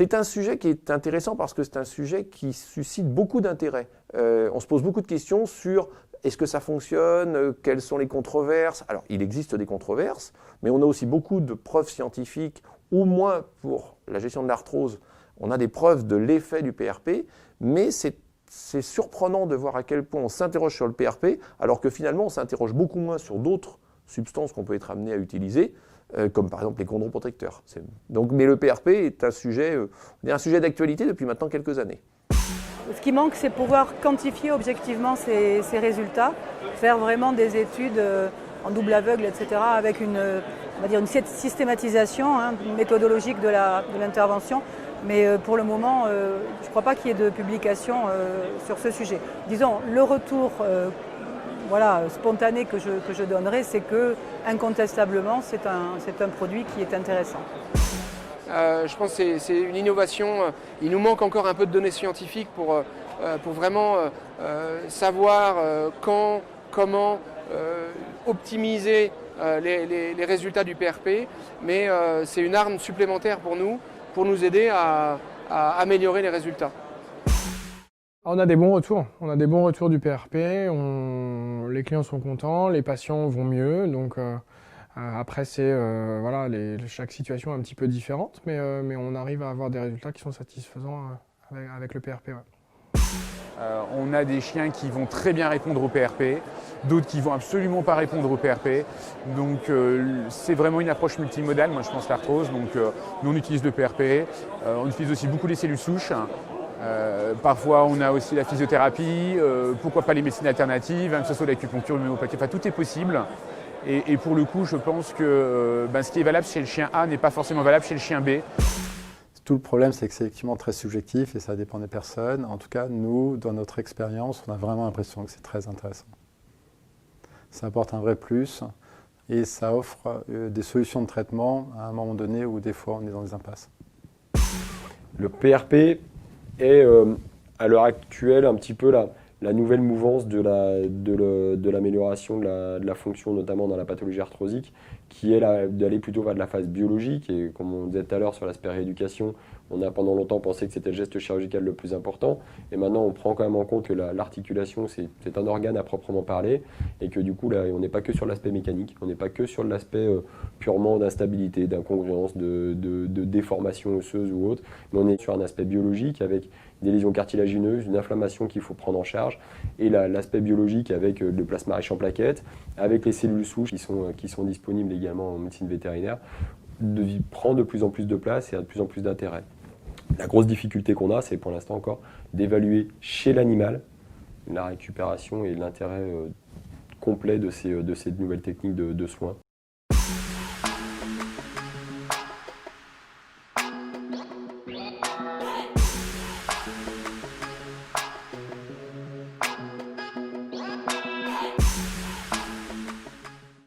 C'est un sujet qui est intéressant parce que c'est un sujet qui suscite beaucoup d'intérêt. On se pose beaucoup de questions sur est-ce que ça fonctionne, quelles sont les controverses. Alors, il existe des controverses, mais on a aussi beaucoup de preuves scientifiques, au moins pour la gestion de l'arthrose. On a des preuves de l'effet du PRP, mais c'est surprenant de voir à quel point on s'interroge sur le PRP, alors que finalement, on s'interroge beaucoup moins sur d'autres substances qu'on peut être amené à utiliser, comme par exemple les chondroprotecteurs. Mais le PRP est un sujet d'actualité depuis maintenant quelques années. Ce qui manque, c'est pouvoir quantifier objectivement ces résultats, faire vraiment des études en double aveugle, etc., avec une systématisation méthodologique de l'intervention. Mais pour le moment, je ne crois pas qu'il y ait de publication sur ce sujet. Disons, le retour spontané que je donnerai, c'est que, incontestablement, c'est un produit qui est intéressant. Je pense que c'est une innovation. Il nous manque encore un peu de données scientifiques pour vraiment savoir quand, comment optimiser les résultats du PRP. Mais c'est une arme supplémentaire pour nous aider à améliorer les résultats. On a des bons retours du PRP, les clients sont contents, les patients vont mieux, donc après chaque situation est un petit peu différente, mais on arrive à avoir des résultats qui sont satisfaisants avec le PRP. Ouais. On a des chiens qui vont très bien répondre au PRP, d'autres qui vont absolument pas répondre au PRP. Donc c'est vraiment une approche multimodale, moi je pense l'arthrose. Donc nous on utilise le PRP, on utilise aussi beaucoup les cellules souches. Parfois on a aussi la physiothérapie, pourquoi pas les médecines alternatives, que ce soit l'acupuncture, l'homéopathie, enfin tout est possible. Et pour le coup je pense que ce qui est valable chez le chien A n'est pas forcément valable chez le chien B. Tout le problème, c'est que c'est effectivement très subjectif et ça dépend des personnes. En tout cas, nous, dans notre expérience, on a vraiment l'impression que c'est très intéressant. Ça apporte un vrai plus et ça offre des solutions de traitement à un moment donné où des fois on est dans des impasses. Le PRP est à l'heure actuelle un petit peu la nouvelle mouvance de l'amélioration de la fonction, notamment dans la pathologie arthrosique, qui est d'aller plutôt vers de la phase biologique. Et comme on disait tout à l'heure sur l'aspect rééducation, on a pendant longtemps pensé que c'était le geste chirurgical le plus important. Et maintenant, on prend quand même en compte que l'articulation, c'est un organe à proprement parler. Et que du coup, là, on n'est pas que sur l'aspect mécanique, on n'est pas que sur l'aspect purement d'instabilité, d'incongruence, de déformation osseuse ou autre. Mais on est sur un aspect biologique avec des lésions cartilagineuses, une inflammation qu'il faut prendre en charge, et l'aspect biologique avec le plasma riche en plaquettes, avec les cellules souches qui sont disponibles également en médecine vétérinaire, prend de plus en plus de place et a de plus en plus d'intérêt. La grosse difficulté qu'on a, c'est pour l'instant encore d'évaluer chez l'animal la récupération et l'intérêt complet de ces nouvelles techniques de soins.